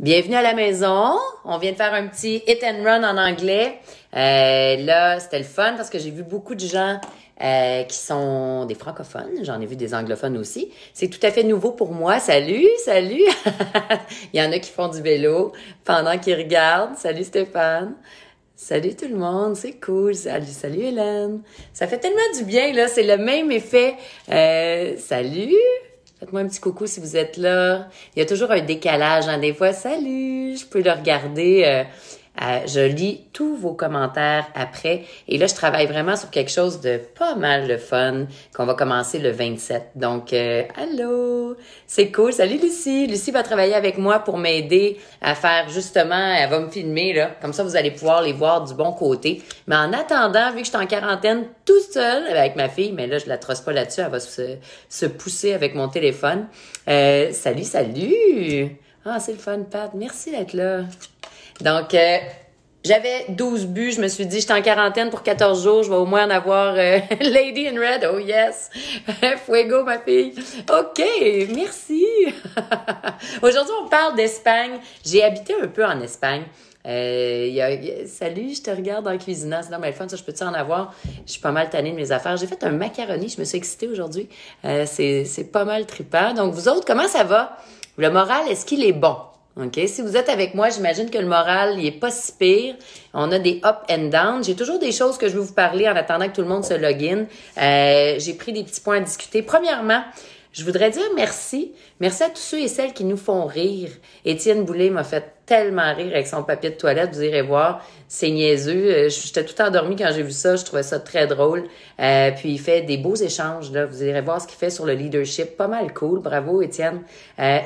Bienvenue à la maison. On vient de faire un petit hit and run en anglais. Là, c'était le fun parce que j'ai vu beaucoup de gens qui sont des francophones. J'en ai vu des anglophones aussi. C'est tout à fait nouveau pour moi. Salut, salut. Il y en a qui font du vélo pendant qu'ils regardent. Salut Stéphane. Salut tout le monde, c'est cool. Salut Hélène. Ça fait tellement du bien, là. C'est le même effet. Salut. Faites-moi un petit coucou si vous êtes là. Il y a toujours un décalage, hein, des fois. Salut, je peux le regarder. Je lis tous vos commentaires après. Et là, je travaille vraiment sur quelque chose de pas mal de fun qu'on va commencer le 27. Donc, allô, c'est cool. Salut Lucie. Lucie va travailler avec moi pour m'aider à faire justement, elle va me filmer, là. Comme ça, vous allez pouvoir les voir du bon côté. Mais en attendant, vu que je suis en quarantaine toute seule avec ma fille, mais là, je la trosse pas là-dessus, elle va se pousser avec mon téléphone. Salut. Ah, c'est le fun, Pat. Merci d'être là. Donc, j'avais 12 buts. Je me suis dit, j'étais en quarantaine pour 14 jours. Je vais au moins en avoir Lady in Red. Oh yes! Fuego, ma fille. OK, merci. Aujourd'hui, on parle d'Espagne. J'ai habité un peu en Espagne. Salut, je te regarde en cuisinant. C'est normal, le fun, ça, je peux-tu en avoir? Je suis pas mal tannée de mes affaires. J'ai fait un macaroni. Je me suis excitée aujourd'hui. C'est pas mal trippant. Donc, vous autres, comment ça va? Le moral, est-ce qu'il est bon? OK? Si vous êtes avec moi, j'imagine que le moral, il est pas si pire. On a des up and down. J'ai toujours des choses que je veux vous parler en attendant que tout le monde se login. J'ai pris des petits points à discuter. Premièrement, je voudrais dire merci. Merci à tous ceux et celles qui nous font rire. Étienne Boulay m'a fait tellement rire avec son papier de toilette. Vous irez voir, c'est niaiseux. J'étais tout endormie quand j'ai vu ça. Je trouvais ça très drôle. Puis il fait des beaux échanges, là. Vous irez voir ce qu'il fait sur le leadership. Pas mal cool. Bravo, Étienne.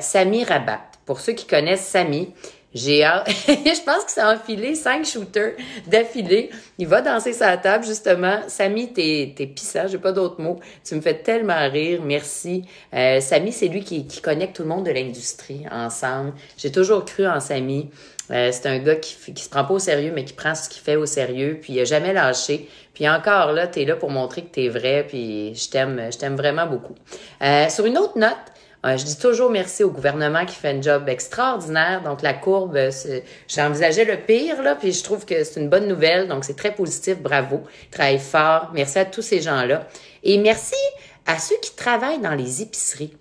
Samy Rabat. Pour ceux qui connaissent Samy, j'ai hâte. Je pense qu'il s'est enfilé 5 shooters d'affilée. Il va danser sa table, justement. Samy, t'es pissant, j'ai pas d'autres mots. Tu me fais tellement rire, merci. Samy, c'est lui qui connecte tout le monde de l'industrie ensemble. J'ai toujours cru en Samy. C'est un gars qui se prend pas au sérieux, mais qui prend ce qu'il fait au sérieux, puis il a jamais lâché. Puis encore là, t'es là pour montrer que t'es vrai, puis je t'aime vraiment beaucoup. Sur une autre note, je dis toujours merci au gouvernement qui fait un job extraordinaire. Donc, la courbe, j'envisageais le pire, là, puis je trouve que c'est une bonne nouvelle. Donc, c'est très positif. Bravo. Ils travaillent fort. Merci à tous ces gens-là. Et merci à ceux qui travaillent dans les épiceries.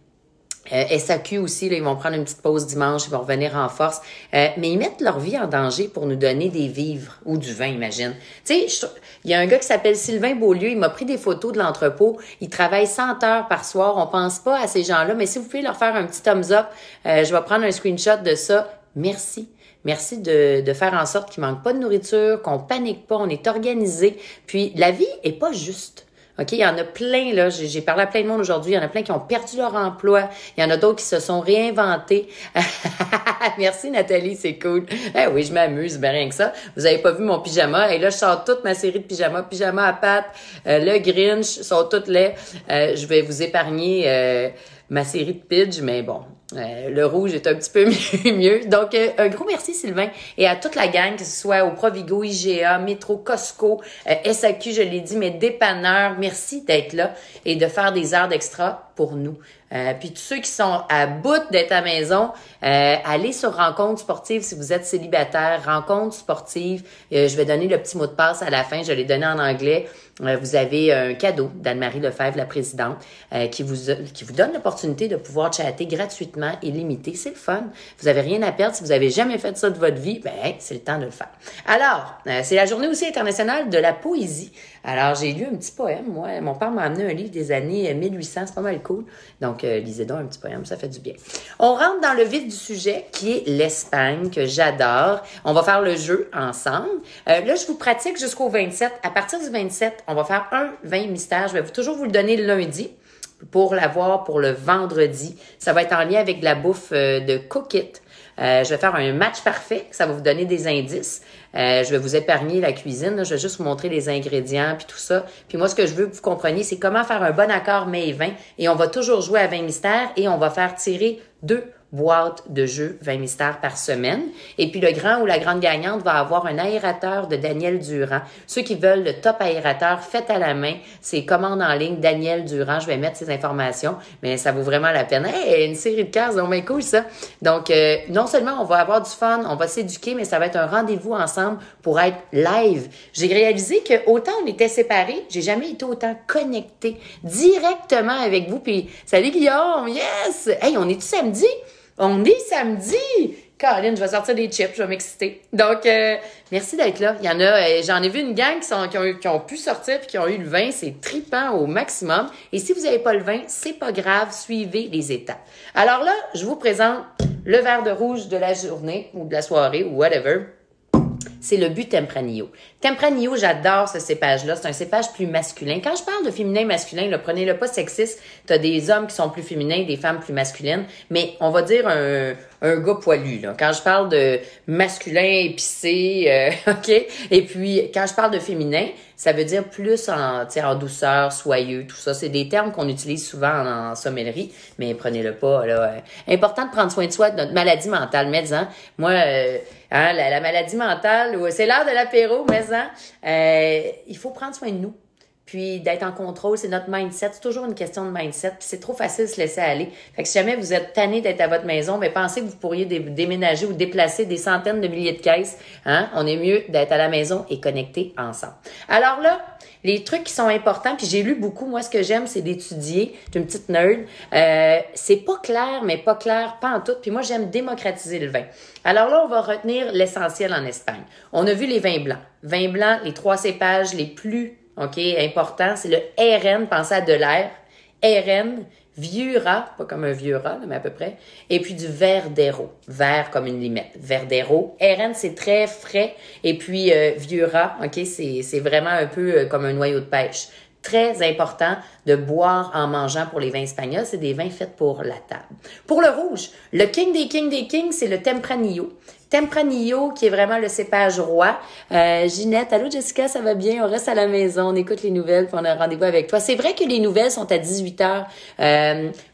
SAQ aussi, là, ils vont prendre une petite pause dimanche, ils vont revenir en force. Mais ils mettent leur vie en danger pour nous donner des vivres ou du vin, imagine. Tu sais, il y a un gars qui s'appelle Sylvain Beaulieu, il m'a pris des photos de l'entrepôt. Il travaille 100 heures par soir. On pense pas à ces gens-là, mais si vous pouvez leur faire un petit thumbs up, je vais prendre un screenshot de ça. Merci. Merci de faire en sorte qu'il manque pas de nourriture, qu'on panique pas, on est organisé. Puis, la vie est pas juste. OK, il y en a plein, là, j'ai parlé à plein de monde aujourd'hui, il y en a plein qui ont perdu leur emploi, il y en a d'autres qui se sont réinventés. Merci Nathalie, c'est cool. Oui, je m'amuse, ben rien que ça. Vous avez pas vu mon pyjama, et là, je sors toute ma série de pyjamas, pyjama à pattes, le Grinch, sont toutes laids. Je vais vous épargner ma série de Pidge, mais bon, le rouge est un petit peu mieux. Donc, un gros merci Sylvain et à toute la gang, que ce soit au Provigo, IGA, Métro, Costco, SAQ, je l'ai dit, mes dépanneurs, merci d'être là et de faire des heures d'extra pour nous. Puis tous ceux qui sont à bout d'être à la maison, allez sur Rencontre sportive si vous êtes célibataire. Rencontre sportive, je vais donner le petit mot de passe à la fin, je l'ai donné en anglais. Vous avez un cadeau d'Anne-Marie Lefebvre, la présidente, qui vous donne l'opportunité de pouvoir chatter gratuitement et limité. C'est le fun. Vous avez rien à perdre. Si vous avez jamais fait ça de votre vie, ben c'est le temps de le faire. Alors, c'est la journée aussi internationale de la poésie. Alors, j'ai lu un petit poème, moi. Mon père m'a amené un livre des années 1800. C'est pas mal cool. Donc, lisez donc un petit poème. Ça fait du bien. On rentre dans le vif du sujet, qui est l'Espagne, que j'adore. On va faire le jeu ensemble. Là, je vous pratique jusqu'au 27. À partir du 27, on va faire un vin mystère. Je vais toujours vous le donner le lundi pour l'avoir pour le vendredi. Ça va être en lien avec la bouffe de Cook It. Je vais faire un match parfait. Ça va vous donner des indices. Je vais vous épargner la cuisine. Là. Je vais juste vous montrer les ingrédients puis tout ça. Puis moi, ce que je veux que vous compreniez, c'est comment faire un bon accord mets et vin. Et on va toujours jouer à vin mystère et on va faire tirer 2 boîtes de jeux 20 mystères par semaine. Et puis le grand ou la grande gagnante va avoir un aérateur de Daniel Durand. Ceux qui veulent le top aérateur fait à la main, c'est commande en ligne Daniel Durand. Je vais mettre ces informations, mais ça vaut vraiment la peine. Hey, une série de cases, donc bien cool ça. Donc non seulement on va avoir du fun, on va s'éduquer, mais ça va être un rendez-vous ensemble pour être live. J'ai réalisé que autant on était séparés, j'ai jamais été autant connecté directement avec vous. Puis salut Guillaume, yes! Hey, on est-tu samedi? On est samedi! Caroline, je vais sortir des chips, je vais m'exciter. Donc, merci d'être là. Il y en a, j'en ai vu une gang qui ont pu sortir puis qui ont eu le vin. C'est tripant au maximum. Et si vous n'avez pas le vin, c'est pas grave. Suivez les étapes. Alors là, je vous présente le verre de rouge de la journée ou de la soirée ou whatever. C'est le but Tempranillo. Tempranillo, j'adore ce cépage-là. C'est un cépage plus masculin. Quand je parle de féminin masculin, là, prenez-le pas sexiste. T'as des hommes qui sont plus féminins, des femmes plus masculines. Mais on va dire un gars poilu, là. Quand je parle de masculin épicé, OK? Et puis, quand je parle de féminin, ça veut dire plus en douceur, soyeux, tout ça. C'est des termes qu'on utilise souvent en sommellerie, mais prenez-le pas, là. Important de prendre soin de soi, de notre maladie mentale. Mais, moi, la maladie mentale, c'est l'heure de l'apéro, mais il faut prendre soin de nous. Puis d'être en contrôle, c'est notre mindset. C'est toujours une question de mindset. Puis c'est trop facile de se laisser aller. Fait que si jamais vous êtes tanné d'être à votre maison, mais pensez que vous pourriez déménager ou déplacer des centaines de milliers de caisses. On est mieux d'être à la maison et connectés ensemble. Alors là, les trucs qui sont importants, puis j'ai lu beaucoup. Moi, ce que j'aime, c'est d'étudier. Je suis une petite nerd. C'est pas clair, mais pas clair, pas en tout. Puis moi, j'aime démocratiser le vin. Alors là, on va retenir l'essentiel en Espagne. On a vu les vins blancs. Vins blancs, les 3 cépages les plus important, c'est le RN, pensez à de l'air, RN, Viura, pas comme un vieux rat, mais à peu près, et puis du Verdero, vert comme une limette, Verdero. RN, c'est très frais, et puis Viura, c'est vraiment un peu comme un noyau de pêche. Très important de boire en mangeant pour les vins espagnols. C'est des vins faits pour la table. Pour le rouge, le king des kings, c'est le Tempranillo. Tempranillo, qui est vraiment le cépage roi. Ginette, allô Jessica, ça va bien? On reste à la maison, on écoute les nouvelles, puis on a un rendez-vous avec toi. C'est vrai que les nouvelles sont à 18h.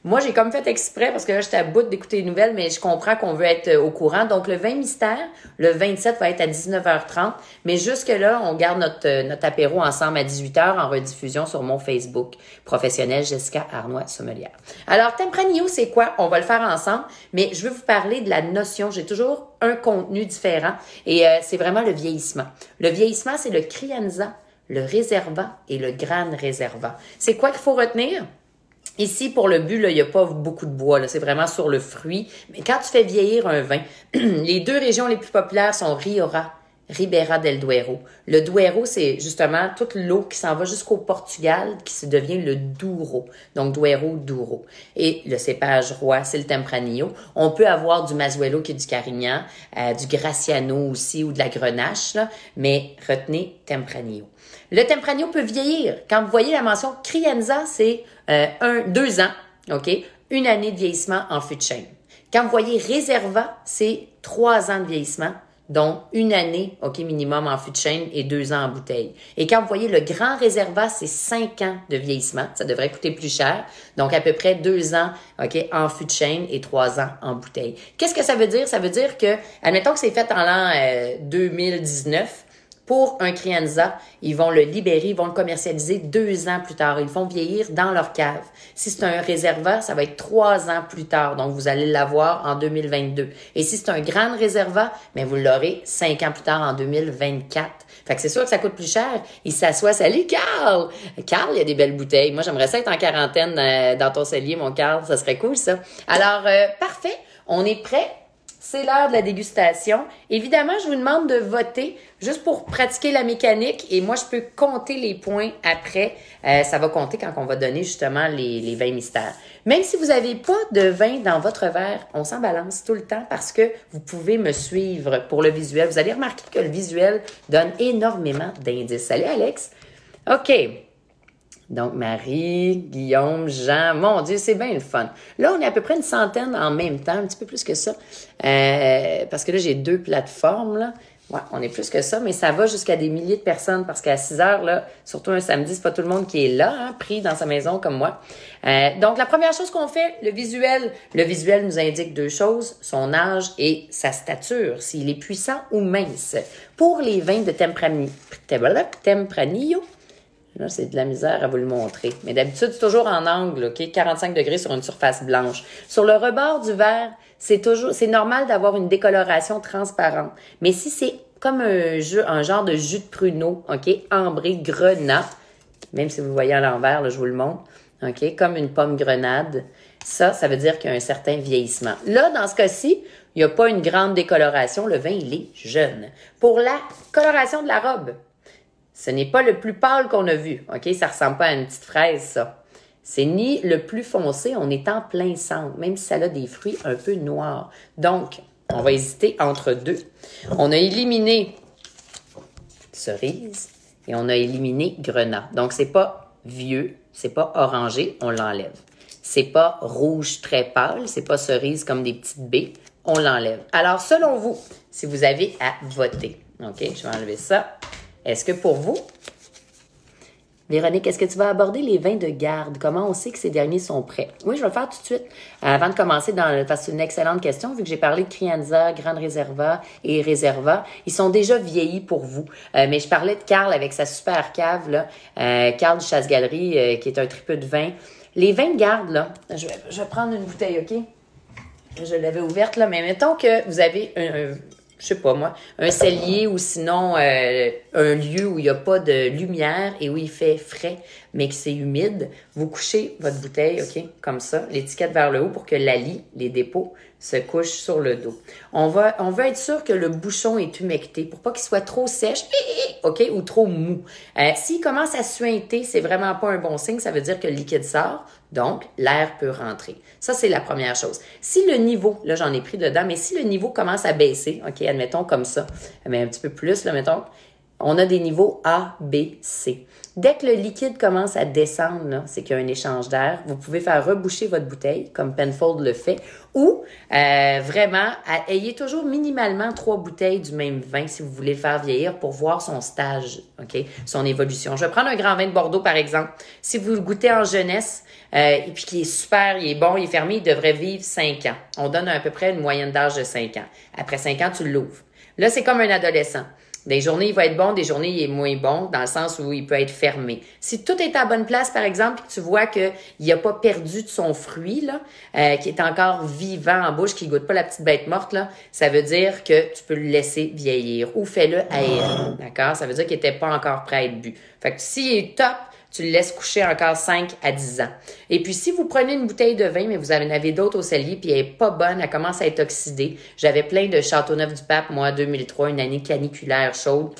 Moi, j'ai comme fait exprès, parce que là, j'étais à bout d'écouter les nouvelles, mais je comprends qu'on veut être au courant. Donc, le 20 mystère, le 27 va être à 19h30. Mais jusque-là, on garde notre apéro ensemble à 18h en rediffusion sur mon Facebook professionnel, Jessica Arnois Sommelière. Alors, Tempranillo, c'est quoi? On va le faire ensemble, mais je veux vous parler de la notion. J'ai toujours un contenu différent et c'est vraiment le vieillissement. Le vieillissement, c'est le Crianza, le Reserva et le Gran Reserva. C'est quoi qu'il faut retenir? Ici, pour le but, il n'y a pas beaucoup de bois. Là, c'est vraiment sur le fruit. Mais quand tu fais vieillir un vin, les 2 régions les plus populaires sont Rioja, Ribera del Duero. Le Duero, c'est justement toute l'eau qui s'en va jusqu'au Portugal, qui se devient le Douro. Donc, Duero, Douro. Et le cépage roi, c'est le Tempranillo. On peut avoir du Mazuelo qui est du Carignan, du Graciano aussi ou de la Grenache, là, mais retenez Tempranillo. Le Tempranillo peut vieillir. Quand vous voyez la mention Crianza, c'est 2 ans, OK? 1 année de vieillissement en fût de chêne. Quand vous voyez Reserva, c'est 3 ans de vieillissement, donc 1 année, OK, minimum en fût de chêne et 2 ans en bouteille. Et quand vous voyez le Grand Reserva, c'est 5 ans de vieillissement. Ça devrait coûter plus cher. Donc, à peu près 2 ans, OK, en fût de chêne et 3 ans en bouteille. Qu'est-ce que ça veut dire? Ça veut dire que, admettons que c'est fait en l'an 2019, pour un Crianza, ils vont le libérer, ils vont le commercialiser 2 ans plus tard. Ils le font vieillir dans leur cave. Si c'est un Reserva, ça va être 3 ans plus tard. Donc, vous allez l'avoir en 2022. Et si c'est un Grand Reserva, mais vous l'aurez 5 ans plus tard en 2024. Fait que c'est sûr que ça coûte plus cher. Il s'assoit. Salut, Carl! Carl, il y a des belles bouteilles. Moi, j'aimerais ça être en quarantaine dans ton cellier, mon Carl. Ça serait cool, ça. Alors, parfait. On est prêt. C'est l'heure de la dégustation. Évidemment, je vous demande de voter juste pour pratiquer la mécanique et moi, je peux compter les points après. Ça va compter quand on va donner justement les vins mystères. Même si vous n'avez pas de vin dans votre verre, on s'en balance tout le temps parce que vous pouvez me suivre pour le visuel. Vous allez remarquer que le visuel donne énormément d'indices. Salut Alex! OK. Donc, Marie, Guillaume, Jean, mon Dieu, c'est bien le fun. Là, on est à peu près une centaine en même temps, un petit peu plus que ça. Parce que là, j'ai 2 plateformes, là. Ouais, on est plus que ça, mais ça va jusqu'à des milliers de personnes parce qu'à 6 heures, là, surtout un samedi, c'est pas tout le monde qui est là, hein, pris dans sa maison comme moi. Donc, la première chose qu'on fait, le visuel. Le visuel nous indique 2 choses, son âge et sa stature, s'il est puissant ou mince. Pour les vins de Tempranillo, là, c'est de la misère à vous le montrer. Mais d'habitude, c'est toujours en angle, OK? 45 degrés sur une surface blanche. Sur le rebord du verre, c'est normal d'avoir une décoloration transparente. Mais si c'est comme un genre de jus de pruneau, OK? Ambré, grenat, même si vous le voyez à l'envers, là, je vous le montre, OK? Comme une pomme grenade. Ça veut dire qu'il y a un certain vieillissement. Là, dans ce cas-ci, il n'y a pas une grande décoloration. Le vin, il est jeune. Pour la coloration de la robe, ce n'est pas le plus pâle qu'on a vu, OK? Ça ressemble pas à une petite fraise, ça. C'est ni le plus foncé, on est en plein centre, même si ça a des fruits un peu noirs. Donc, on va hésiter entre deux. On a éliminé cerise et on a éliminé grenat. Donc, c'est pas vieux, c'est pas orangé, on l'enlève. C'est pas rouge très pâle, c'est pas cerise comme des petites baies, on l'enlève. Alors, selon vous, si vous avez à voter, OK? Je vais enlever ça. Est-ce que pour vous, Véronique, est-ce que tu vas aborder les vins de garde? Comment on sait que ces derniers sont prêts? Oui, je vais le faire tout de suite. Avant de commencer, parce que c'est une excellente question, vu que j'ai parlé de Crianza, Grande Reserva et Reserva, ils sont déjà vieillis pour vous. Mais je parlais de Carl avec sa super cave, là, Carl du Chasse-Galerie, qui est un tripeux de vin. Les vins de garde, là, je vais prendre une bouteille, OK? Je l'avais ouverte, là, mais mettons que vous avez je sais pas moi, un cellier ou sinon un lieu où il n'y a pas de lumière et où il fait frais, mais que c'est humide, vous couchez votre bouteille, OK, comme ça, l'étiquette vers le haut pour que l'ali, les dépôts, se couchent sur le dos. On veut être sûr que le bouchon est humecté pour pas qu'il soit trop sèche, OK, ou trop mou. S'il commence à suinter, c'est vraiment pas un bon signe, ça veut dire que le liquide sort, donc l'air peut rentrer. Ça, c'est la première chose. Si le niveau, là j'en ai pris dedans, mais si le niveau commence à baisser, OK, admettons comme ça, mais un petit peu plus, là, mettons, on a des niveaux A, B, C. Dès que le liquide commence à descendre, c'est qu'il y a un échange d'air, vous pouvez faire reboucher votre bouteille, comme Penfold le fait, ou vraiment, ayez toujours minimalement 3 bouteilles du même vin si vous voulez le faire vieillir pour voir son stage, OK, son évolution. Je vais prendre un grand vin de Bordeaux, par exemple. Si vous le goûtez en jeunesse, et puis qu'il est super, il est bon, il est fermé, il devrait vivre 5 ans. On donne à peu près une moyenne d'âge de 5 ans. Après 5 ans, tu l'ouvres. Là, c'est comme un adolescent. Des journées, il va être bon, des journées, il est moins bon, dans le sens où il peut être fermé. Si tout est à bonne place, par exemple, et que tu vois qu'il n'a pas perdu de son fruit, là, qui est encore vivant en bouche, qui goûte pas la petite bête morte, là, ça veut dire que tu peux le laisser vieillir. Ou fais-le aérer, d'accord? Ça veut dire qu'il n'était pas encore prêt à être bu. Fait que s'il est top, tu le laisses coucher encore 5 à 10 ans. Et puis, si vous prenez une bouteille de vin, mais vous en avez d'autres au cellier, puis elle est pas bonne, elle commence à être oxydée. J'avais plein de Châteauneuf-du-Pape, moi, 2003, une année caniculaire chaude.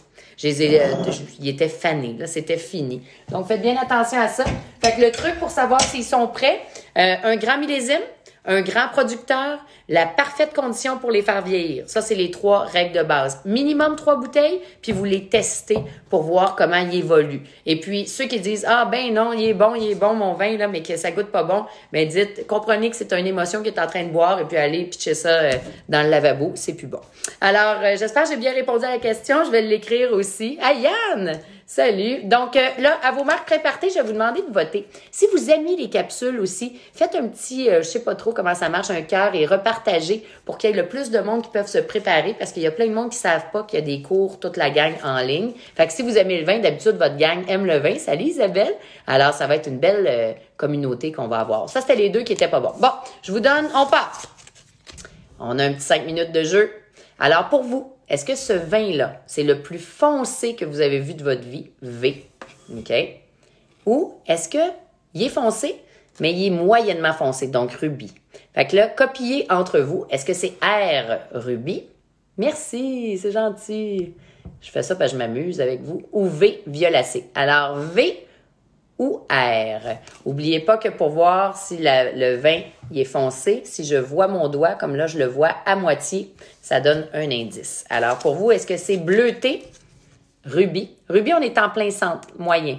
Ils étaient fanés, là, c'était fini. Donc, faites bien attention à ça. Fait que le truc pour savoir s'ils sont prêts, un grand millésime, un grand producteur, la parfaite condition pour les faire vieillir. Ça, c'est les 3 règles de base. Minimum 3 bouteilles, puis vous les testez pour voir comment ils évoluent. Et puis, ceux qui disent, ah ben non, il est bon mon vin, là, mais que ça goûte pas bon, ben dites, comprenez que c'est une émotion qui est en train de boire et puis allez pitcher ça dans le lavabo, c'est plus bon. Alors, j'espère que j'ai bien répondu à la question. Je vais l'écrire aussi. Ah, Yann! Salut! Donc là, à vos marques préparées, je vais vous demander de voter. Si vous aimez les capsules aussi, faites un petit, je sais pas trop comment ça marche, un cœur et repartagez pour qu'il y ait le plus de monde qui peuvent se préparer parce qu'il y a plein de monde qui savent pas qu'il y a des cours, toute la gang en ligne. Fait que si vous aimez le vin, d'habitude, votre gang aime le vin. Salut Isabelle! Alors, ça va être une belle communauté qu'on va avoir. Ça, c'était les 2 qui étaient pas bons. Bon, je vous donne, on part! On a un petit 5 minutes de jeu. Alors, pour vous, est-ce que ce vin-là, c'est le plus foncé que vous avez vu de votre vie? V. OK? Ou est-ce qu'il est foncé, mais il est moyennement foncé, donc rubis? Fait que là, copiez entre vous. Est-ce que c'est R, rubis? Merci, c'est gentil. Je fais ça parce que je m'amuse avec vous. Ou V, violacé. Alors, V ou R. Oubliez pas que pour voir si le vin il est foncé, si je vois mon doigt, comme là je le vois à moitié, ça donne un indice. Alors pour vous, est-ce que c'est bleuté, rubis? Rubis, on est en plein centre, moyen.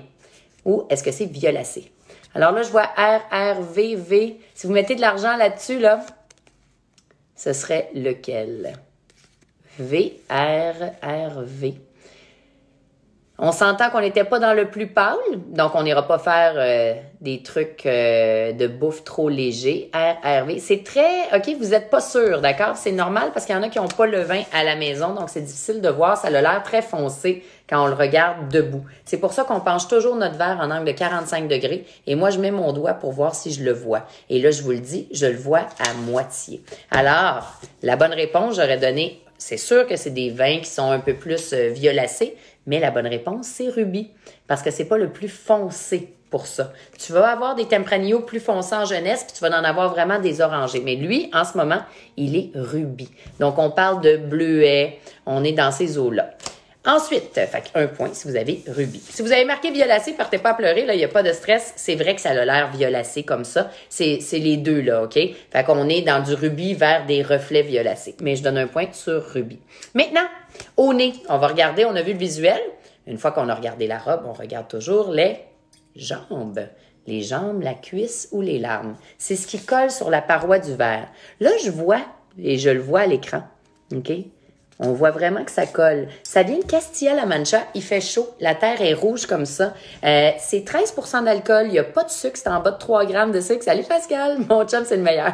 Ou est-ce que c'est violacé? Alors là, je vois R, R, V, V. Si vous mettez de l'argent là-dessus, là, ce serait lequel? V. On s'entend qu'on n'était pas dans le plus pâle, donc on n'ira pas faire des trucs de bouffe trop légers. RRV, c'est très... OK, vous n'êtes pas sûr, d'accord? C'est normal parce qu'il y en a qui n'ont pas le vin à la maison, donc c'est difficile de voir. Ça a l'air très foncé quand on le regarde debout. C'est pour ça qu'on penche toujours notre verre en angle de 45 degrés. Et moi, je mets mon doigt pour voir si je le vois. Et là, je vous le dis, je le vois à moitié. Alors, la bonne réponse, j'aurais donné... C'est sûr que c'est des vins qui sont un peu plus violacés, mais la bonne réponse, c'est rubis, parce que c'est pas le plus foncé pour ça. Tu vas avoir des Tempranillo plus foncés en jeunesse, puis tu vas en avoir vraiment des orangés. Mais lui, en ce moment, il est rubis. Donc, on parle de bleuet, on est dans ces eaux-là. Ensuite, fait un point si vous avez rubis. Si vous avez marqué violacé, partez pas à pleurer, là, il n'y a pas de stress. C'est vrai que ça a l'air violacé comme ça. C'est les deux, là, OK? Fait qu'on est dans du rubis vers des reflets violacés. Mais je donne un point sur rubis. Maintenant, au nez, on va regarder, on a vu le visuel. Une fois qu'on a regardé la robe, on regarde toujours les jambes. Les jambes, la cuisse ou les larmes. C'est ce qui colle sur la paroi du verre. Là, je vois, et je le vois à l'écran, OK? On voit vraiment que ça colle. Ça vient de Castilla-La Mancha. Il fait chaud. La terre est rouge comme ça. C'est 13% d'alcool. Il n'y a pas de sucre. C'est en bas de 3 grammes de sucre. Salut Pascal. Mon chum, c'est le meilleur.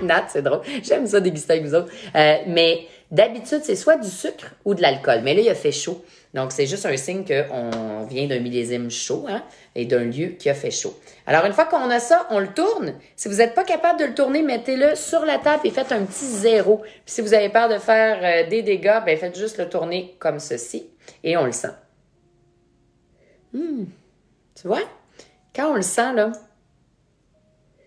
Nat, c'est drôle. J'aime ça déguster avec vous autres. Mais d'habitude, c'est soit du sucre ou de l'alcool. Mais là, il a fait chaud. Donc, c'est juste un signe qu'on vient d'un millésime chaud, hein, et d'un lieu qui a fait chaud. Alors, une fois qu'on a ça, on le tourne. Si vous n'êtes pas capable de le tourner, mettez-le sur la table et faites un petit 0. Puis si vous avez peur de faire des dégâts, ben faites juste le tourner comme ceci et on le sent. Tu vois? Quand on le sent, là,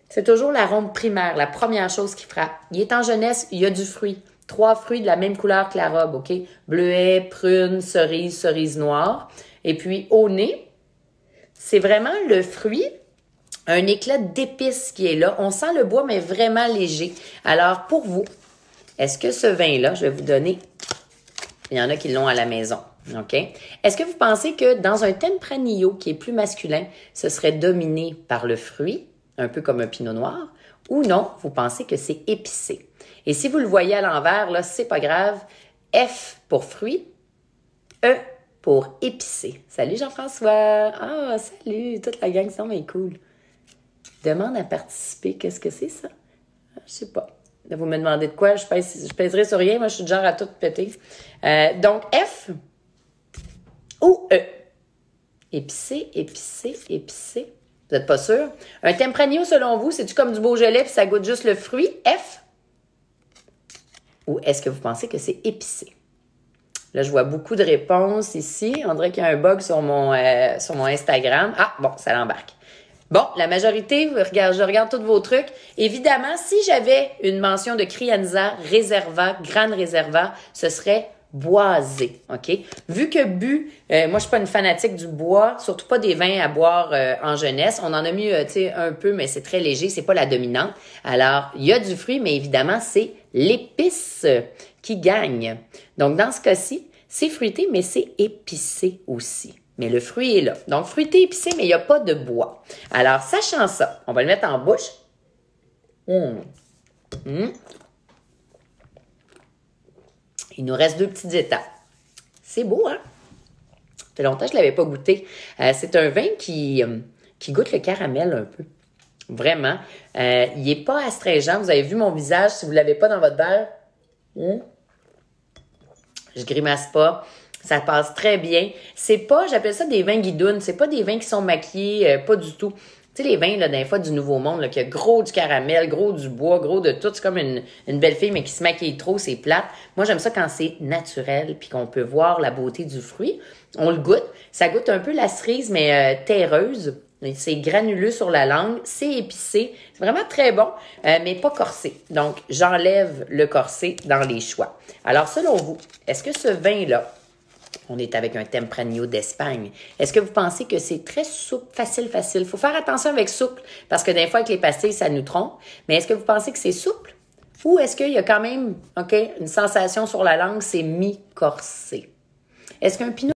c'est toujours l'arôme primaire, la première chose qui frappe. Il est en jeunesse, il y a du fruit. 3 fruits de la même couleur que la robe, OK? Bleuet, prune, cerise, cerise noire. Et puis, au nez, c'est vraiment le fruit, un éclat d'épices qui est là. On sent le bois, mais vraiment léger. Alors, pour vous, est-ce que ce vin-là, je vais vous donner, il y en a qui l'ont à la maison, OK? Est-ce que vous pensez que dans un Tempranillo qui est plus masculin, ce serait dominé par le fruit, un peu comme un pinot noir, ou non, vous pensez que c'est épicé? Et si vous le voyez à l'envers, là, c'est pas grave. F pour fruit, E pour épicé. Salut Jean-François! Ah, salut! Toute la gang, c'est mais cool. Demande à participer. Qu'est-ce que c'est, ça? Je sais pas. Vous me demandez de quoi? Je pèserai sur rien. Moi, je suis du genre à tout péter. Donc, F ou E? Épicé, épicé, épicé. Vous n'êtes pas sûr? Un Tempranillo, selon vous, c'est-tu comme du Beaujolais puis ça goûte juste le fruit? F? Ou est-ce que vous pensez que c'est épicé? Là, je vois beaucoup de réponses ici. On dirait qu'il y a un bug sur mon Instagram. Ah, bon, ça l'embarque. Bon, la majorité, je regarde tous vos trucs. Évidemment, si j'avais une mention de Crianza, Reserva, Grande Reserva, ce serait boisé, OK? Vu que moi, je suis pas une fanatique du bois, surtout pas des vins à boire en jeunesse. On en a mis, tu sais, un peu, mais c'est très léger, c'est pas la dominante. Alors, il y a du fruit, mais évidemment, c'est l'épice qui gagne. Donc, dans ce cas-ci, c'est fruité, mais c'est épicé aussi. Mais le fruit est là. Donc, fruité, épicé, mais il n'y a pas de bois. Alors, sachant ça, on va le mettre en bouche. Il nous reste 2 petites étapes. C'est beau, hein? Ça fait longtemps que je ne l'avais pas goûté. C'est un vin qui goûte le caramel un peu. Vraiment. Il n'est pas astringent. Vous avez vu mon visage. Si vous ne l'avez pas dans votre verre, je grimace pas. Ça passe très bien. C'est pas, j'appelle ça des vins guidounes. C'est pas des vins qui sont maquillés, pas du tout. Tu sais, les vins, là, des fois, du Nouveau Monde, là, qui a gros du caramel, gros du bois, gros de tout. C'est comme une belle fille, mais qui se maquille trop, c'est plate. Moi, j'aime ça quand c'est naturel, puis qu'on peut voir la beauté du fruit. On le goûte. Ça goûte un peu la cerise, mais terreuse. C'est granuleux sur la langue. C'est épicé. C'est vraiment très bon, mais pas corsé. Donc, j'enlève le corsé dans les choix. Alors, selon vous, est-ce que ce vin-là, on est avec un Tempranillo d'Espagne. Est-ce que vous pensez que c'est très souple, facile? Il faut faire attention avec souple, parce que des fois, avec les pastilles, ça nous trompe. Mais est-ce que vous pensez que c'est souple? Ou est-ce qu'il y a quand même, OK, une sensation sur la langue, c'est mi-corsé? Est-ce qu'un pinot